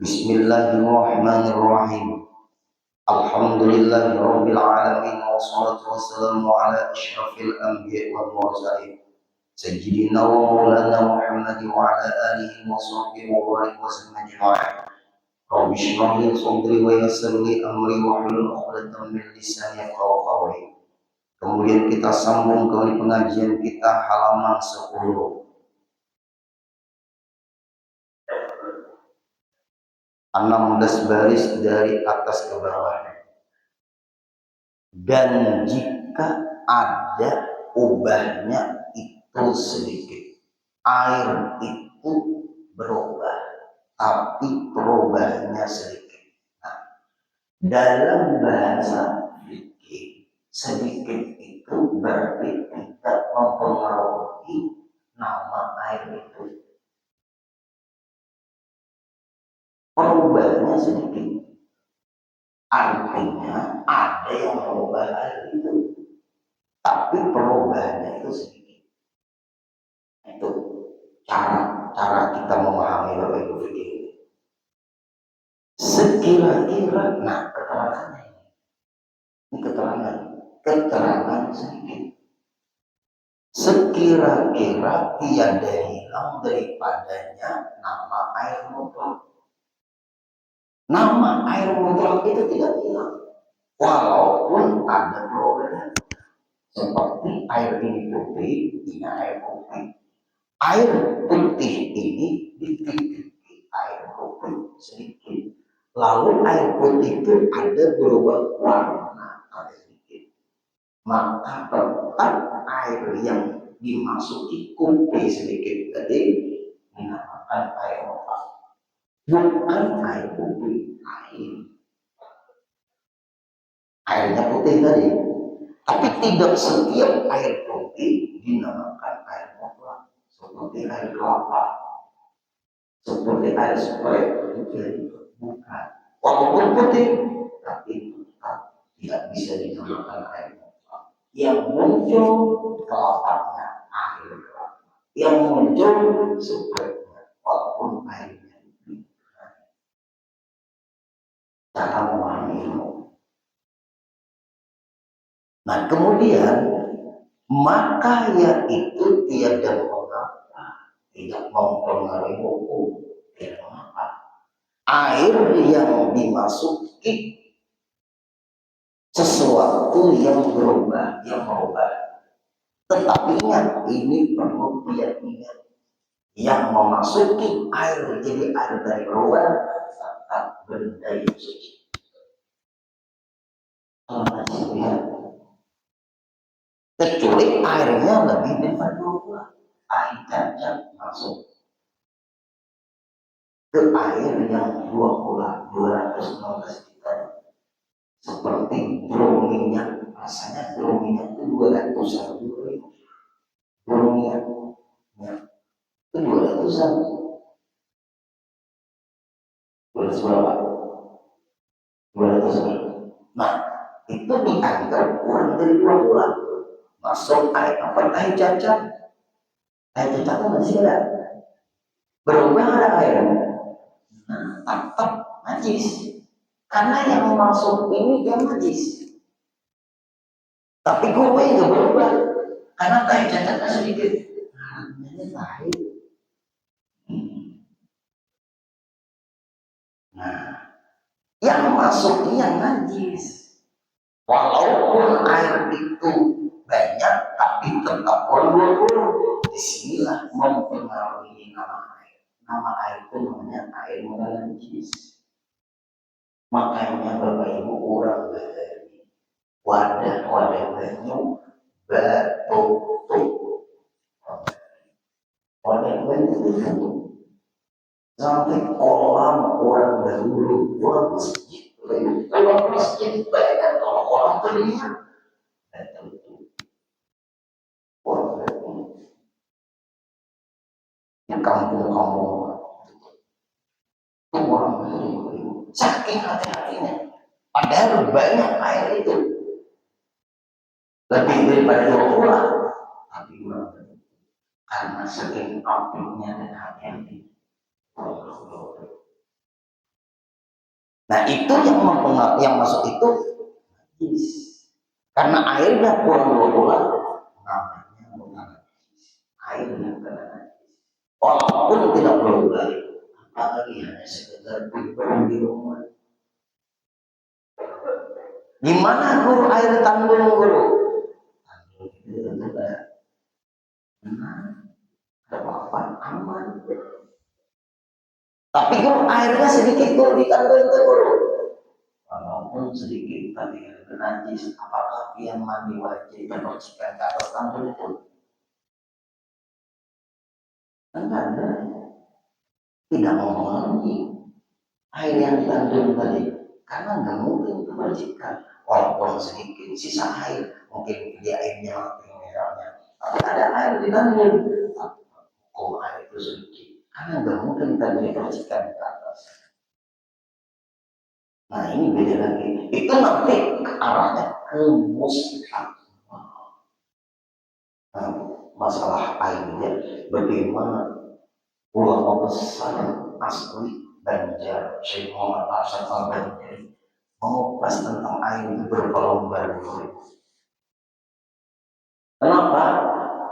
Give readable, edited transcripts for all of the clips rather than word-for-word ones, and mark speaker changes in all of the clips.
Speaker 1: Bismillahirrahmanirrahim. Alhamdulillahirabbil alamin wassalatu wassalamu ala asyrafil anbiya'i wal mursalin sayyidina wa maulana Muhammadin wa ala alihi wa sahbihi wa barik wa sallam ajma'in. Rabbi shrah li sadri wa yassir li amri wa hlul 'uqdatam min lisani yafqahu qawli. Kemudian kita sambung ke pengajian kita halaman 10. 16 baris dari atas ke bawah. Dan jika ada ubahnya itu sedikit, air itu berubah, tapi perubahannya sedikit. Nah, dalam bahasa fikih, sedikit itu berarti tidak mempengaruhi nama air itu. Perubahannya sedikit, artinya ada yang merubah air itu, tapi perubahannya itu sedikit. Itu cara kita memahami Bapak Ibu fikih. Sekira-kira, nah keterangannya ini keterangan sedikit. Sekira-kira tiada hilang daripadanya nama air mutlak. Nama air mutlak itu tidak hilang, walaupun ada perubahan. Seperti air ini putih, ini air putih. Air putih ini dititik air putih sedikit. Lalu air putih itu ada berubah warna sedikit. Maka tetap air yang dimasuki kopi sedikit tadi dinamakan air mutlak. Bukan air putih, airnya putih tadi. Tapi tidak setiap air putih dinamakan air mutlak. Seperti air kelapa, seperti air sprite, bukan. Walaupun putih, tapi tetap tidak bisa dinamakan air mutlak. Yang muncul kelapanya air kelapa, yang muncul sprite-nya, walaupun airnya. Cara memahami ilmu. Nah kemudian maka ya itu tiada mengapa, tidak mempengaruhi hukum, tidak mengapa. Air yang dimasuki sesuatu yang berubah, yang merubah. Tetapi ingat, ini perlu ingat. Yang memasuki air jadi air dari luar tetap benda yang suci. Kecuali airnya lebih daripada 2, air cacat masuk ke air yang 216 juta. Seperti drum minyak, rasanya drum minyak itu 200-an dulu. Drum minyak itu 200-an. 200 berapa? 200-an. Nah, itu dianggap kurang dari 20. Masuk air apa? Air cacat. Air cacat itu masih ada. Berubah ada air. Nah, tetap najis. Karena yang masuk ini yang najis. Tapi gue nggak berubah. Karena air cacatnya sedikit. Ini lain. Nah, yang masuk ini yang najis. Walaupun air itu banyak, tapi tetap kurang. Disinilah mempengaruhi nama air. Nama air itu namanya air najis. Makanya Bapak Ibu orang dari wadah banyu batu, wadah banyu itu sampai kolam orang dahulu, orang masjid. Kalau masjid banyak, kalau kolam terlihat di kampung-kampung itu orang saking hati-hatinya. Padahal banyak air itu lebih daripada 20, tapi karena saking apinya dan hati-hati. Nah itu yang mempengaruhi, yang masuk itu najis. Karena airnya kurang dua namanya bukan airnya kena najis. Walaupun tidak perlu balik, apalagi hanya sekedar di rumah. Gimana guru air tanggul guru? Tanggul itu tentu benar, ada apa aman. Tapi guru airnya sedikit guru di tanggul itu guru. Walaupun sedikit tapi najis, apakah dia mandi wajib membersihkan ke atas tanggul itu? Enggak ada. Tidak mempengaruhi air yang ditandung tadi, karena nggak mungkin dibersihkan. Walaupun sedikit sisa air, mungkin dia airnya mineralnya, tapi ada air di tanggul. Hukum air itu sedikit, karena nggak mungkin tadi dibersihkan ke atas. Nah ini beda lagi. Itu nanti arahnya ke muslim. Nah, masalah airnya bagaimana ulama besar asli Banjar, Syekh Muhammad Hasan Al-Banjari mengupas tentang air itu berlomba-lomba. Kenapa?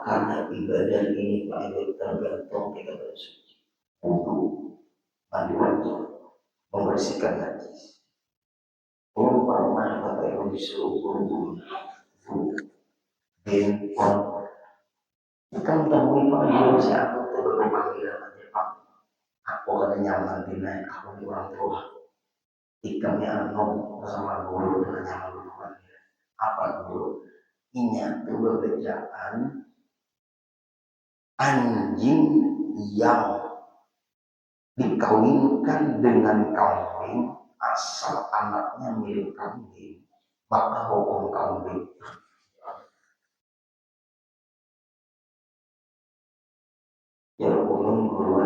Speaker 1: Karena ibadah ini paling tergantung kita bersuci, wudu, mandi wajib, membersihkan najis. Belum pernah kata yang disuruh wudu, handphone. Kita temui panggilan siapa tuh panggilan aja Pak. Aku ada nyaman di naik aku di orang tua. Ikannya anu bersama guru dengan nyaman duluan. Apa guru? Ini tuh berbedaan anjing yang dikawinkan dengan kambing asal anaknya mirip kambing, maka hukum kambing. Ya hukum guru.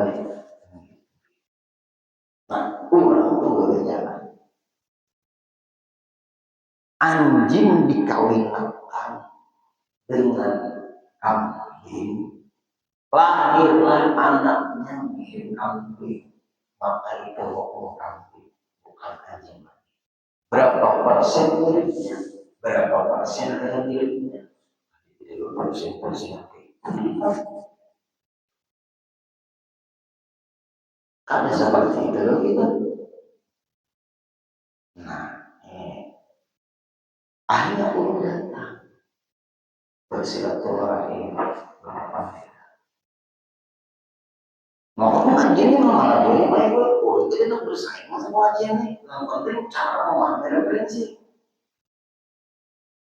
Speaker 1: Nah, orang itu berbeda. Anjing dikawinkan dengan kambing, lahirlah anaknya mirip kambing, maka itu hukum kambing, bukan anjing. Berapa persen miripnya? Berapa persen miripnya? Itu persen. Karena seperti itu loh kita. Nah, akhirnya aku datang bersilaturahim. Ngomong anjing malah boleh main gue, itu kita bersaing sama anjing nih. Yang penting cara memahami referensi.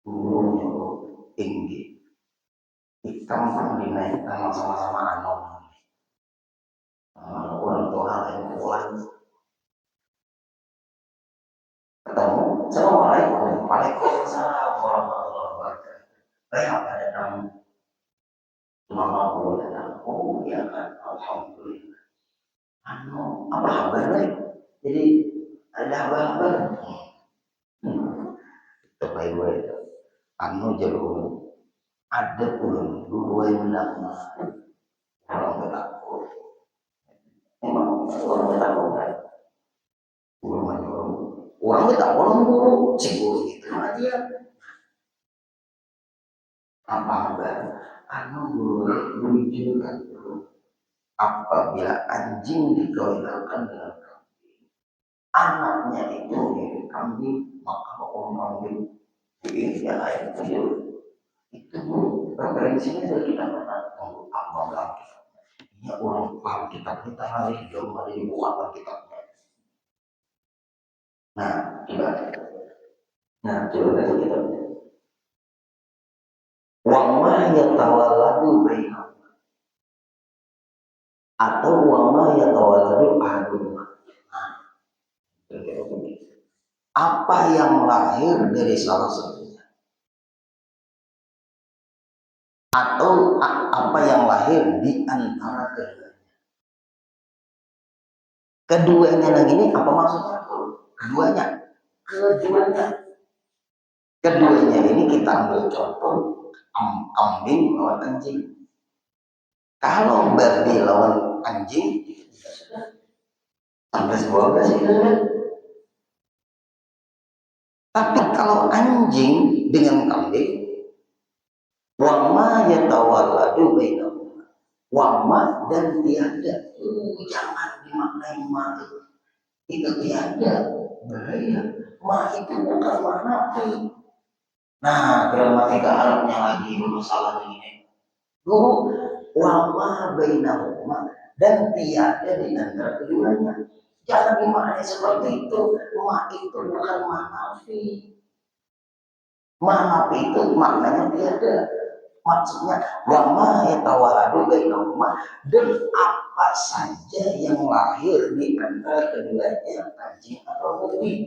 Speaker 1: Gurunya tinggi, hitam kan dinaikkan sama-sama anom. Orang tua yang pulang ketemu, assalamualaikum, waalaikumsalam warahmatullahi wabarakatuh. Apa ada kamu? Mama aku datang, oh iya kan, alhamdulillah. Apa kabarnya? Jadi ada apa-apa? Baik gue itu. Jauh ada pun guru yang mendapat orang takut. Memang orang takut kan? Guru menyuruh orang tak orang guru, si guru itu aja. Apa kabar? Guru menunjukkan apabila anjing dikawinkan dengan kambing, anaknya itu mirip kambing, maka orang kambing ini dia lain itu referensinya sudah kita pernah apa ini orang paham kita hari jauh hari dibuka kitabnya. Nah coba baca kitabnya. Wa ma yatawalladu bainahum atau wa ma yatawalladu ahaduma. Apa yang lahir dari salah satunya atau apa yang lahir di antara keduanya. Keduanya yang ini apa maksudnya? Keduanya ini kita ambil contoh kambing lawan anjing. Kalau babi lawan anjing sampai sebuah sih kan? Tapi kalau anjing dengan kambing, wama yatawalladu bainahum, wama dan tiada, jangan dimaknai ma itu tiada, bahaya. Ma itu bukan manafi. Nah, gramatika Arabnya lagi masalah ini. Guru, wama bainahuma dan tiada di antara keduanya. Jangan dimaknai seperti itu. Ma itu bukan manafi. Manafi itu maknanya tiada. Maksudnya wama yatawalladu bainahuma, dan apa saja yang lahir di antara keduanya, anjing atau kambing.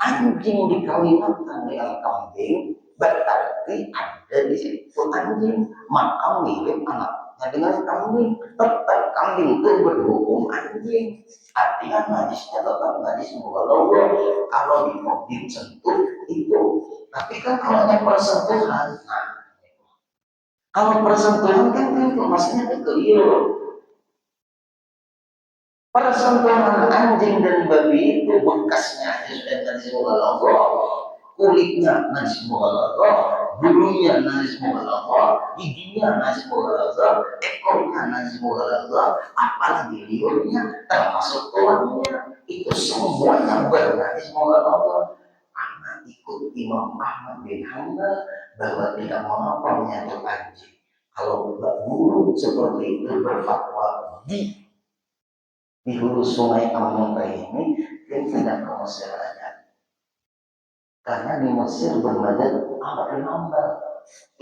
Speaker 1: Anjing dikawinkan dengan kambing berarti ada di situ anjing, maka mirip anaknya dengan kambing. Tetap kambing itu berhukum anjing, artinya najisnya tetap najis mubalawah kalau disentuh itu. Tapi kan kalau yang persentuhan, kalau persentuhan kan maksudnya itu iya. Persentuhan anjing dan babi itu bekasnya sudah najis mubalawah, kulitnya najis mubalawah, bulunya najis mubalawah, giginya najis mubalawah, ekornya najis mubalawah, apalagi liurnya termasuk tulangnya, itu semuanya bernajis mubalawah. Karena ikut Imam Ahmad bin Hanbal bahwa tidak mengapa menyatu anjing. Kalau guru seperti itu berfatwa di hulu sungai Amuntai ini, dia tidak ke Mesir aja. Karena di Mesir berbadan Ahmad bin Hanbal.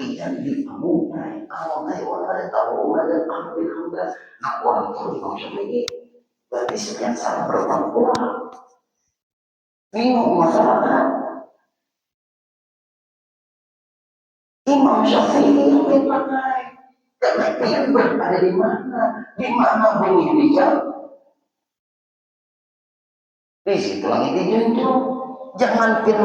Speaker 1: Ia di Amuntai, Amuntai orang ada tahu badan Ahmad bin Hanbal. Nah orang itu Imam Syafi'i. Berarti sekian salah berfatwa. Bingung masyarakat. Imam Syafi'i yang dipakai. Karena dia berada di mana? Di mana bunyi dia? Di situ lagi dijunjung. Jangan pun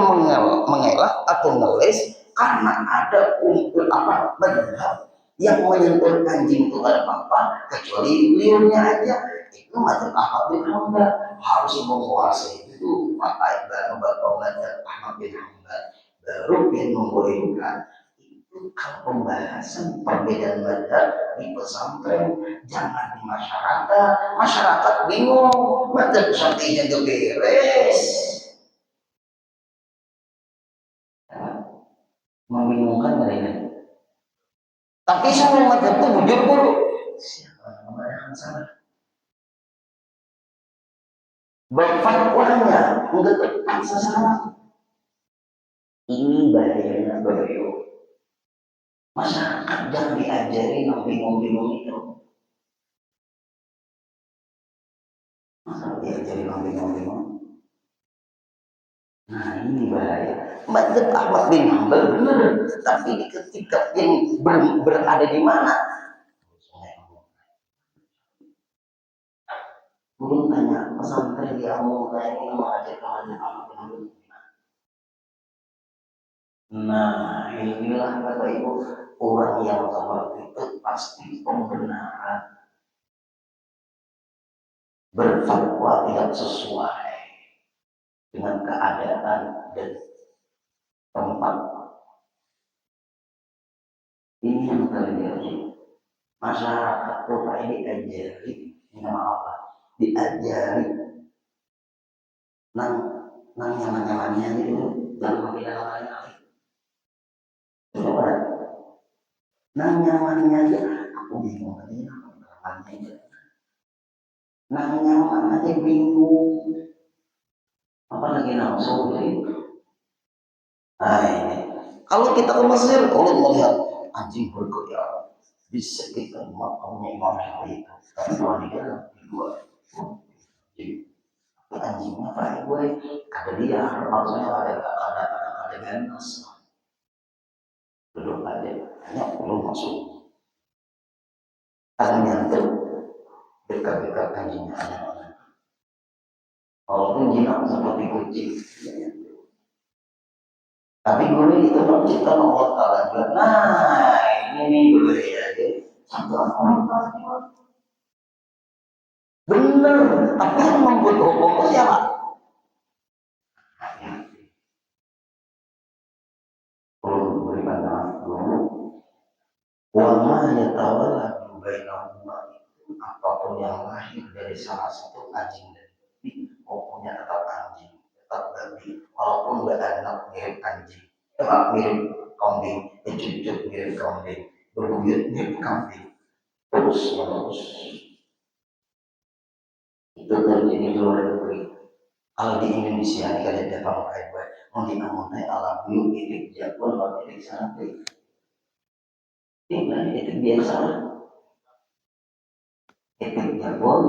Speaker 1: mengelak atau ngeles karena ada umpul apa benar yang menyentuh anjing itu ada apa kecuali liurnya aja. Itu macam Ahmad bin Hanbal harus menguasai itu, maka baru belajar Ahmad bin Hanbal baru dia membolehkan. Kalau pembahasan perbedaan mazhab di pesantren, jangan di masyarakat bingung, mazhab Syafi'inya gak beres. Membingungkan nggak ini? Tapi sama mazhab itu bujur dulu. Siapa namanya yang salah? Berfatwanya nggak tepat sasaran. Ini bahayanya beliau. Masyarakat jangan diajari yang bingung-bingung itu. Masa diajari yang bingung-bingung? Nah ini bahaya. Mazhab Ahmad bin Hanbal benar, tapi ketika yang berada di mana? Belum tanya pesantren di Amuntai ini mengajarkan mazhab Ahmad bin Hanbal. Nah inilah Bapak Ibu, orang yang seperti itu pasti pembenaran, berfatwa tidak sesuai dengan keadaan dan tempat. Ini yang terjadi. Masyarakat kota ini diajari, apa? Diajari nyamannya itu jangan pakai nyamannya. Coba, nyamannya aja aku bingung aja nyamannya. Nyaman aja bingung. Apalagi nafsu itu. Nah ini, kalau kita ke Mesir, kalau melihat anjing berkeliaran di sekitar makamnya Imam Syafi'i, tapi dua di dalam, dua. Jadi anjingnya pakai gue, kata dia, maksudnya ada ganas. Belum ada, hanya belum masuk. Ada nyantuk dekat-dekat anjingnya. Walaupun jinak seperti kucing. Tapi guru itu menciptakan Allah Ta'ala juga. Nah, ini dulu ya. Satu orang Ta'ala. Benar, tapi yang membuat hukum itu siapa? wama yatawalla bainahuma, apapun yang lahir dari salah satu anjing dan babi, pokoknya tetap anjing, tetap babi, walaupun beranak mirip anjing, tetap mirip kambing, cucu mirip kambing, berbuyut mirip kambing, terus menerus. Itu terjadi di luar negeri. Kalau di Indonesia ini kada ada pakai baik, mau diamonai alam biu itu dia pun mau jadi sampai. Ini itu biasa. Itu dia pun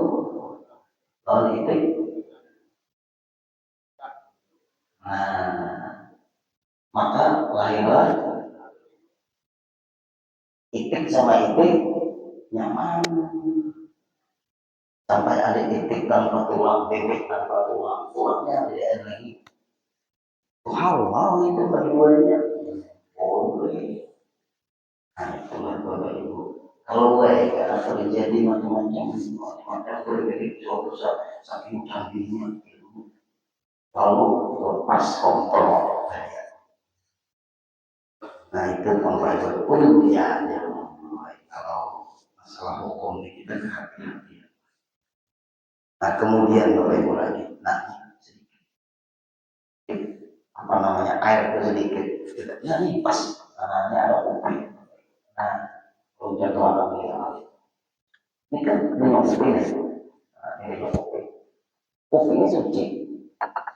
Speaker 1: lawan itu. Nah, maka lahirlah itik sama itik nyaman. Sampai ada itik tanpa tulang, bebek tanpa tulang, tulangnya ada lagi. Halal itu keduanya. Boleh. Nah, itu Bapak Ibu. Kalau karena terjadi macam-macam terjadi suatu saking canggihnya ilmu, lalu lepas kontrol. Nah itu Bapak Ibu ya, kalau masalah hukum ini kita hati-hati. Nah kemudian Bapak Ibu lagi, nah sedikit apa namanya air itu sedikit, nah ini pas karena ada kopi. Nah hujan malam ini kan minum kopi nih, nah, ini minum kopi. Kopi ini suci,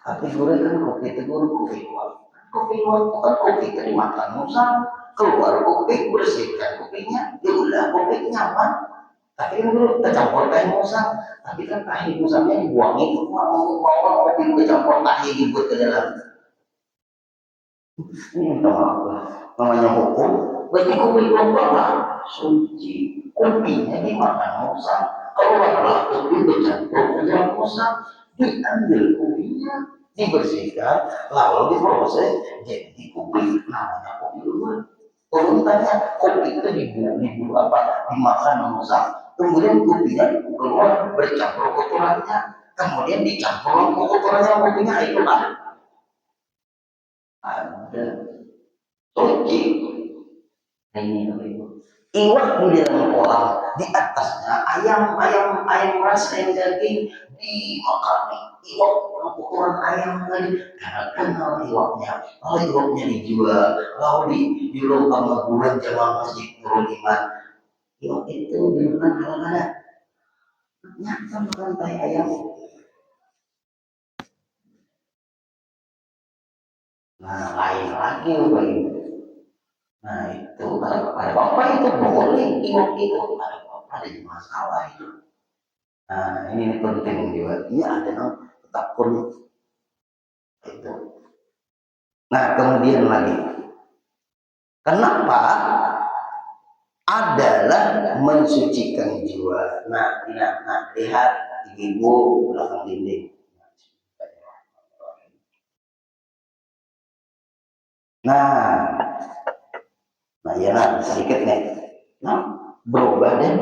Speaker 1: tapi gurih kan kopi itu gurih kopi luar. Kopi luar bukan kopi itu dimakan musang, keluar kopi bersihkan kopinya, ya udah kopi nyaman. Tapi kan dulu tercampur teh musang, tapi kan tahi musangnya dibuang itu, mau kopi tercampur tahi dibuat ke dalam. Ini namanya hukum. Bagi kopi luar suci, kopinya dimakan musang, keluarlah kopi bercampur ke dalam musang, diambil kopinya, dibersihkan, lalu diproses jadi kopi, namanya kopi luar. Kalau tanya kopi itu dibuat apa? Dimakan musang. Kemudian kopinya keluar bercampur kotorannya, kemudian dicampur kotorannya kopinya itu kan ada suci. Ini iwak di dalam kolam, di atasnya ayam ras, ayam daging, dimakan iwak ukuran ayam tadi, karena kenal iwaknya. Kalau iwaknya dijual, lalu dilompat bulan jamaah masjid Nurul Iman, iwak itu dimakan kalau ada nyata makan tai ayam. Nah lain lagi Bapak Ibu. Nah itu ada bapak itu boleh iwak itu ada masalah itu. Nah ini penting juga. Iya ada yang tetap pun itu. Nah kemudian lagi, kenapa adalah mensucikan jiwa. Nah lihat ibu belakang dinding. Nah ya sedikit nih. Nah berubah tuh.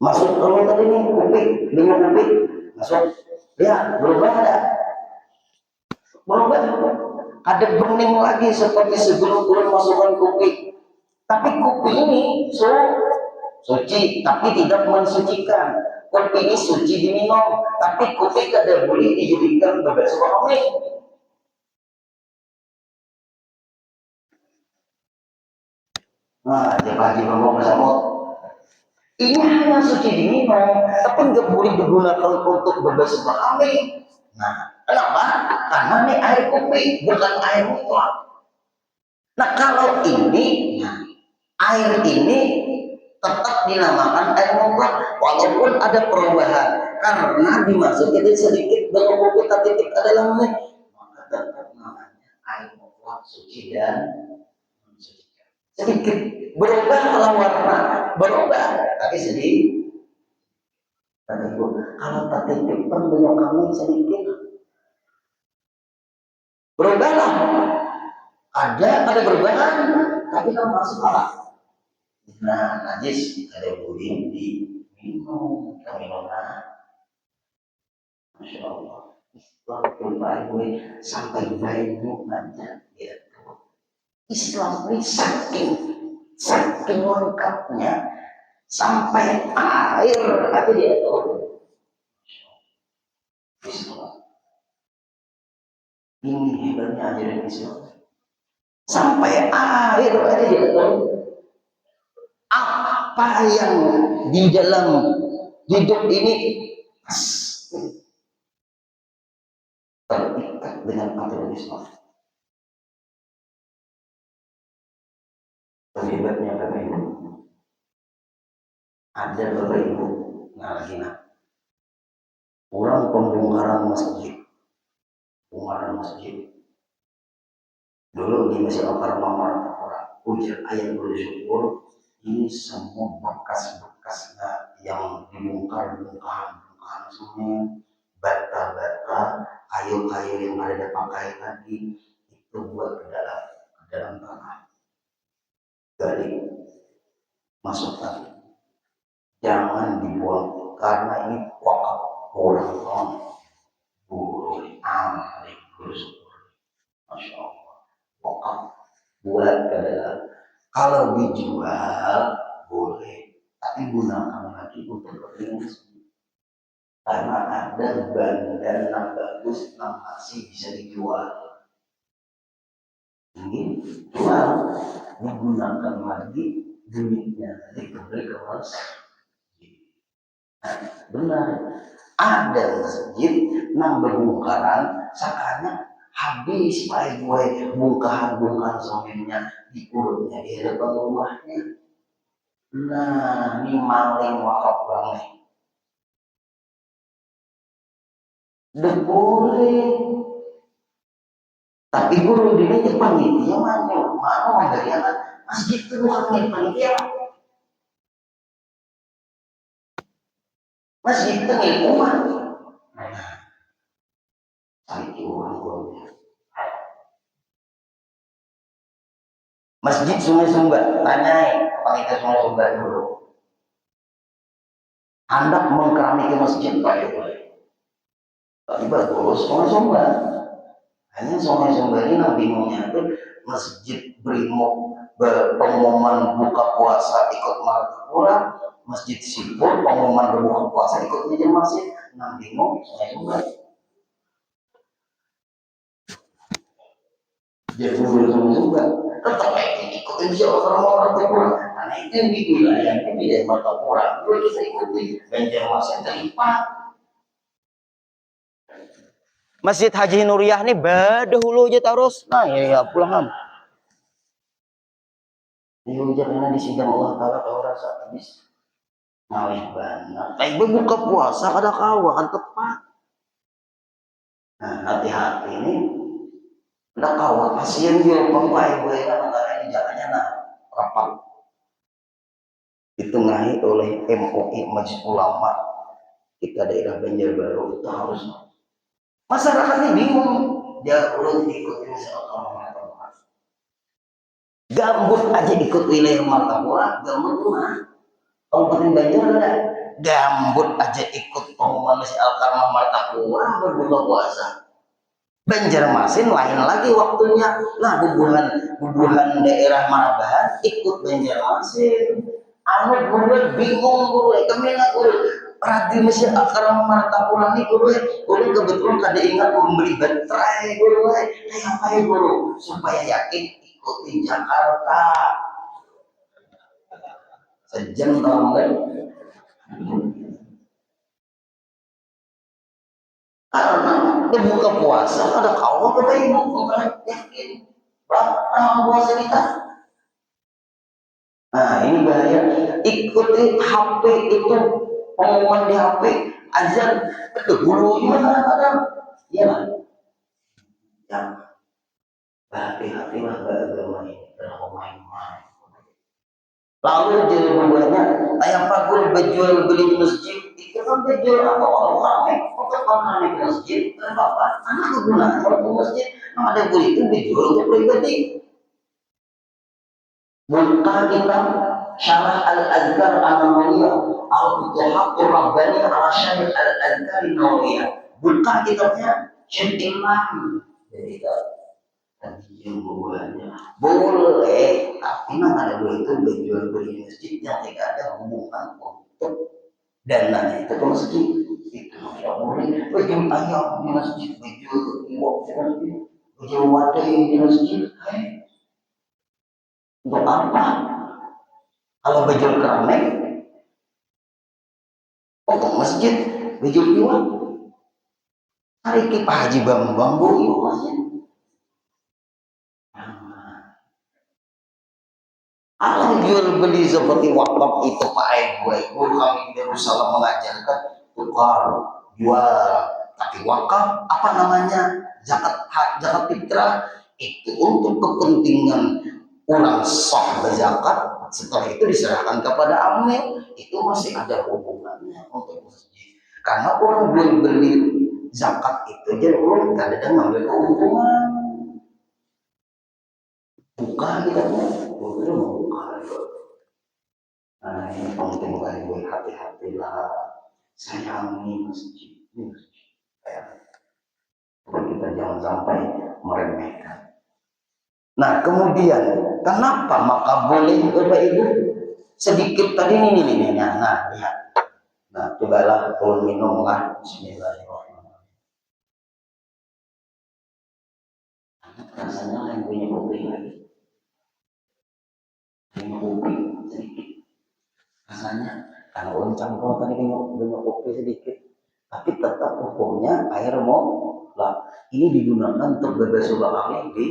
Speaker 1: Masuk kalau tadi nih kopi, minum kopi, masuk. Ya berubah ada. Berubah ada bening lagi seperti sebelum turun masukkan kopi. Tapi kopi ini suci, tapi tidak mensucikan. Kopi ini suci diminum, tapi kopi tidak boleh dijadikan bebas suami. Nah, haji ngomong sama ini hanya suci diminum, tapi nggak boleh digunakan untuk bebas suami. Nah, kenapa? Karena ini air kopi, bukan air mutlak. Nah, kalau ini, air ini tetap dinamakan air mutlak, walaupun ada perubahan. Karena dimasukin sedikit dengan kita titik adalah ini, maka tetap namanya air mutlak suci dan sedikit berubah kalau warna berubah, tapi sedikit. Kalau titik dengan kami sedikit berubahlah. Ada perubahan, tapi kan masuk apa? Nah, najis ada boleh diminum, Masya Allah. Waktu baik sampai baik nanti gitu. Islam ini saking lengkapnya sampai air aja dia tahu. Islam ini hebatnya ajaran Islam. Sampai air aja dia tahu. Apa yang di dalam hidup ini terikat dengan aturan Islam. Hebatnya Bapak Ibu. Ada Bapak Ibu orang pembongkaran masjid. Dulu di Masjid Al-Karamah orang ujar ayat bersyukur ini semua bekas-bekasnya yang dibongkar semuanya, bata-bata, kayu-kayu yang ada dipakai tadi itu buat ke dalam tanah. Gali, masukkan. Jangan dibuang karena ini wakaf orang boleh amalik bersyukur. Masya Allah, wakaf buat ke dalam. Kalau dijual boleh, tapi gunakan lagi untuk kepentingan sendiri. Karena ada bandan yang bagus yang masih bisa dijual. Ini jual, digunakan lagi duitnya diberi ke masjid. Benar, ada masjid yang berbongkaran sakanya habis baik gue bongkahan soalnya dikurutnya di depan rumahnya. Nah, ini maling wakaf banget. Udah boleh. Tapi guru di meja panitia mana dari anak masjid itu bukan panitia. Masjid itu milik umat. Masjid Sungai Sumba, tanyai panitia Sungai Sumba dulu. Anda mengkeramiki masjid Pak boleh. Tapi bagus Sungai Sumba. Hanya Sungai Sumba ini yang bingungnya itu masjid Brimob pengumuman buka puasa ikut Martapura, masjid Sipur pengumuman berbuka puasa ikut meja masjid. Yang bingung Sungai Sumba. Dia dulu Sungai Sumba. Tetap ikut insya Allah Martapura. Karena itu yang di wilayah ini di Martapura. Dulu kita ikuti meja masjid terikat. Masjid Haji Nuriyah ini badahulu aja terus. Nah ya pulang ham. Ini ujarnya di sidang Allah Ta'ala kalau rasa habis. Malih banget. Tapi buka puasa ada kawan tepat. Nah hati-hati ini. Ada kawan pasien dia pembaik gue kan antara ini jalannya rapat. Ditengahi oleh MUI Majelis Ulama kita daerah Banjarbaru itu harus. Masyarakatnya bingung, dia urut ikut Martapura. Gambut aja ikut wilayah Martapura, gambut mah. Kabupaten Banjar ada. Gambut aja ikut pengumuman Masjid Al-Karamah Martapura berbuka puasa. Banjarmasin lain lagi waktunya. Nah, bubuhan daerah Marabahan ikut Banjarmasin. Anak gue bingung gue, kemana gue radio Masjid Al-Karamah Martapura nih gue kebetulan kada ingat membeli baterai gue kayak gue supaya yakin ikutin Jakarta sejam tau kan karena berbuka puasa ada kawan kita ibu yakin berapa puasa kita. Nah ini bahaya, ikuti HP itu pengumuman di HP azan kedahulu gimana kadang iya lah ya hati-hati lah agama ini terlalu main-main. Lalu jadi membuatnya ayam pakur berjual beli masjid itu kan berjual apa orang untuk orang di masjid apa anak kegunaan orang masjid yang ada beli itu dijual untuk pribadi. Buka kitab Syarah Al-Azkar An-Nawawiyah Al-Mujahaqqur Rabbani ala Syarah Al-Azkar An-Nawawiyah. Buka kitabnya Syekh Imam. Jadi yang buahnya boleh, tapi mana ada itu berjual beli masjid yang tidak ada hubungan untuk dananya itu ke masjid itu tidak boleh. Berjual ayam di masjid, berjual iwak di masjid, berjual wadai di masjid, untuk apa? Kalau berjual keramik untuk masjid, berjual iwak hari ke Pak Haji Bambang bu iwak masjid. Alam jual beli seperti wakaf itu Pak Ego kami di Yerusalem mengajarkan tukar jual, tapi wakaf apa namanya zakat fitrah itu untuk kepentingan orang sah berzakat, setelah itu diserahkan kepada amil, itu masih ada hubungannya untuk masjid karena orang jual beli zakat itu jadi orang kadang ngambil keuntungan bukan kita mau. Nah ini penting bagi gue, hati-hatilah sayangi masjid. Kita jangan sampai meremehkan. Nah kemudian kenapa maka boleh Bapak Ibu sedikit tadi ini nah lihat. Nah cobalah kalau minumlah Bismillahirrahmanirrahim. Rasanya yang punya kopi lagi. Punya kopi sedikit. Rasanya kalau orang campur tadi dengan kopi sedikit, tapi tetap hukumnya air mau lah. Ini digunakan untuk berbasuh kami di,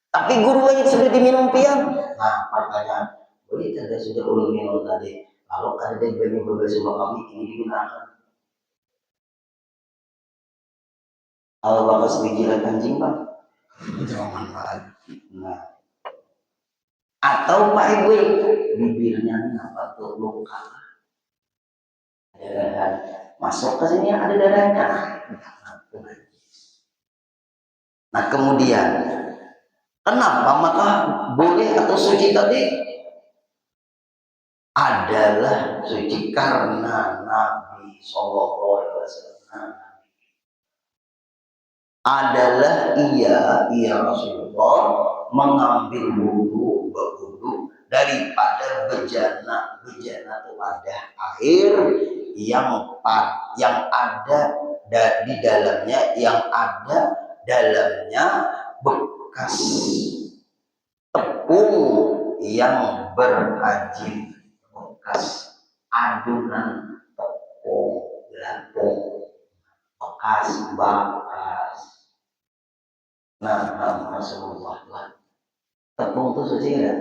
Speaker 1: tapi gurunya sudah diminum pian. Nah pertanyaan, boleh tidak sudah ulun minum tadi? Kalau ada yang berbasuh kami ini digunakan. Kalau bakas dijilat anjing Pak, jangan lagi. Nah, atau Pak Ibu bibirnya apa tuh luka? Darah masuk ke sini ada darahnya. Nah kemudian kenapa maka boleh atau suci tadi adalah suci karena Nabi Shallallahu Alaihi Wasallam adalah ia Rasulullah mengambil berwudu daripada bejana itu wadah air yang ada di dalamnya bekas tepung yang berhajim, bekas adunan tepung bekas nah Rasulullah tepung itu suci kan?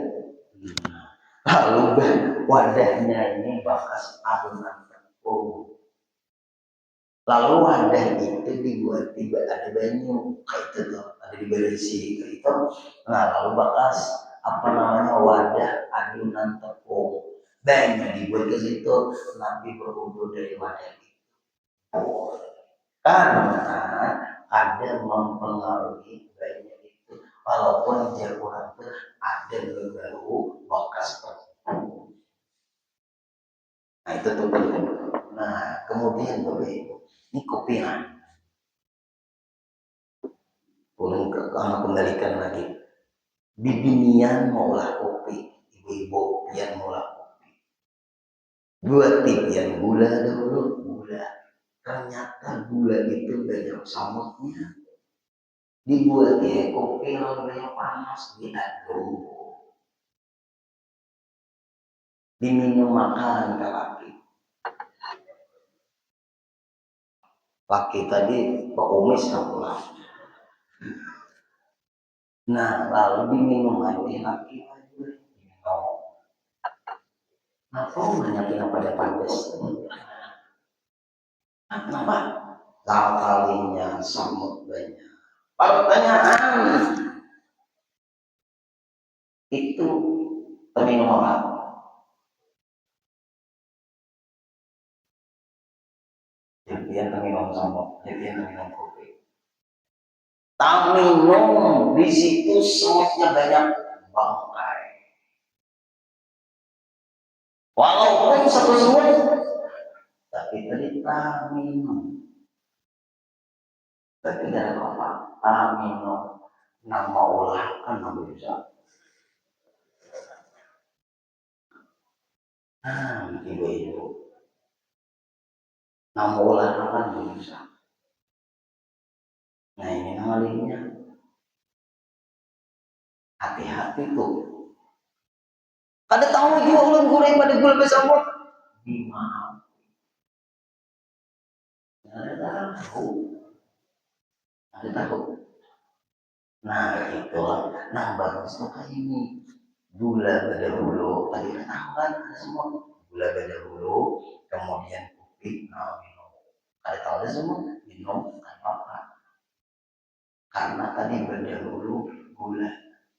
Speaker 1: Lalu wadahnya ini bekas adunan tepung. Lalu wadah itu dibuat ada banyu kayak itu tuh, ada diberisi kayak itu. Nah lalu bekas wadah adunan tepung, banyu dibuat ke situ, Nabi berwudu dari wadah itu. Karena ada mempengaruhi banyu itu, walaupun jauhan itu ada berbau bekas tepung. Nah itu tuh penting. Nah kemudian ini kopi belum kembalikan lagi. Bibinian maulah kopi, ibu-ibu pian maulah kopi. Buat pian gula dahulu gula. Ternyata gula itu banyak samutnya. Dibuat kopi lalu banyak panas diaduk. Diminum makanan ke laki tadi kumis pulang. Nah lalu diminum lagi laki nah banyak pada pantas. Kenapa? Kalinya samut banyak. Pertanyaan itu terminum apa? Dia terminum samut, dia terminum kopi. Minum di situ semutnya banyak bangkai. Walaupun satu semut, tapi tadi minum. Tapi tidak apa-apa, minum. nama olah kan nama bisa. Ibu-ibu. Nama olah kan bisa. Nah ini nama lainnya. Hati-hati tuh. Kada tahu juga ulun goreng pada gula bersambut. Dimaaf. Ada tahu. Ada tahu. Nah itulah. Nah bagus tuh kayak ini. Gula berdahulu. Tadi kita tahu kan ada semua. Gula berdahulu. Kemudian kopi. Nah minum. Kada tahu ada semua. Minum. Kan apa? Karena tadi berdahulu gula.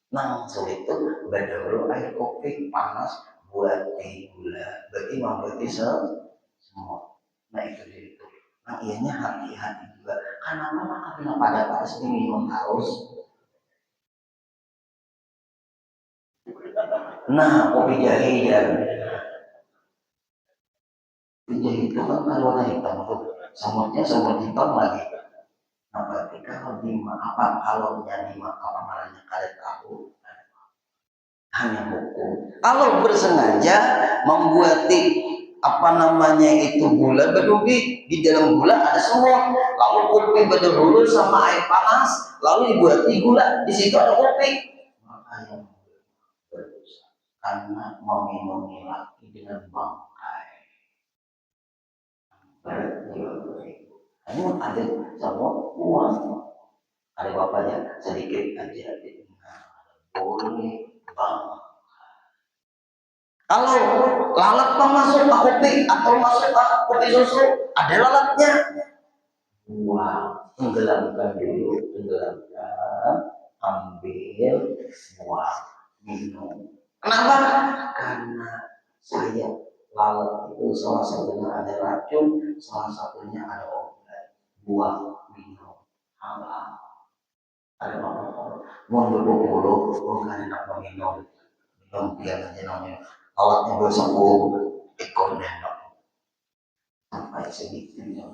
Speaker 1: Nah sulit itu berdahulu air kopi panas buat gula. Berarti berarti semua. Nah itu. Nah ianya hati-hati juga. Karena mama kalau pada pas diminum harus. Nah kopi jahe ya. Kopi jahe itu kan warna hitam tuh. Semut hitam lagi. Nah berarti kalau kalau jadi apa namanya karet tahu hanya hukum. Kalau bersengaja membuat apa namanya itu gula berlebih di dalam gula ada semut, lalu kopi berdahulu sama air panas, lalu dibuat gula di situ ada kopi. Makanya berdosa karena meminum lagi dengan bangkai. Namun ada semua uang, ada bapaknya sedikit aja. Boleh bang. Kalau lalat masuk ke kopi atau masuk ke kopi susu, ada lalatnya. Buang, tenggelamkan dulu, ambil, buang, minum. Kenapa? Karena saya lalat itu salah satunya ada racun, salah satunya ada obat. Buang, minum, halal. Ada apa-apa? Mau berbulu, bukan enak minum. Biar aja namanya alatnya bersambung ekornya sampai segitunya.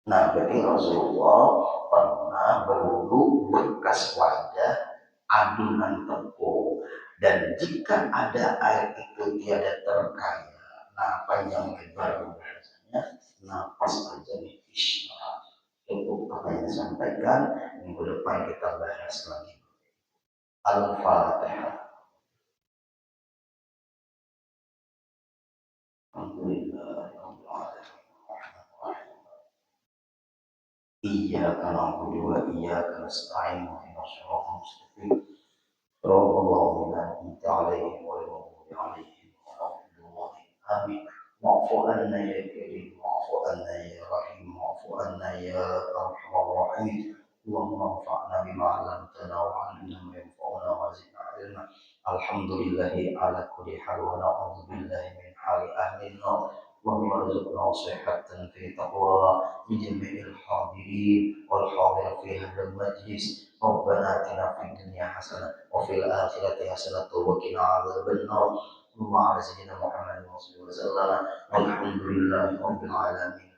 Speaker 1: Nah berarti Rasulullah pernah berwudu bekas wajah adunan tepung, dan jika ada air itu tiada terkaya. Nah panjang lebar bahasanya napas aja nifis. Itu apa yang disampaikan. Minggu depan kita bahas lagi. Al-Fatihah. Iyyaka na'budu wa iyyaka nasta'in ihdinas siratal mustaqim siratal ladzina an'amta 'alaihim ghairil maghdubi 'alaihim waladdallin amin. Wa'fu 'anna ya karim wa'fu 'anna ya rahim wa'fu 'anna ya arhamar rahimin. Allahumma anfa'na bima 'allamtana wa 'allimna ma yanfa'una wa zidna 'ilma. Alhamdulillahi ala kulli hal wa na'udzu billahi min hali ahli an-nar. اللهم ارزقنا صحة في تقوى بجميع الحاضرين والحاضر في هذا المجلس. ربنا آتنا في الدنيا حسنة وفي الآخرة حسنة وقنا عذاب النار. اللهم على سيدنا محمد وصحبه وسلم والحمد لله رب العالمين.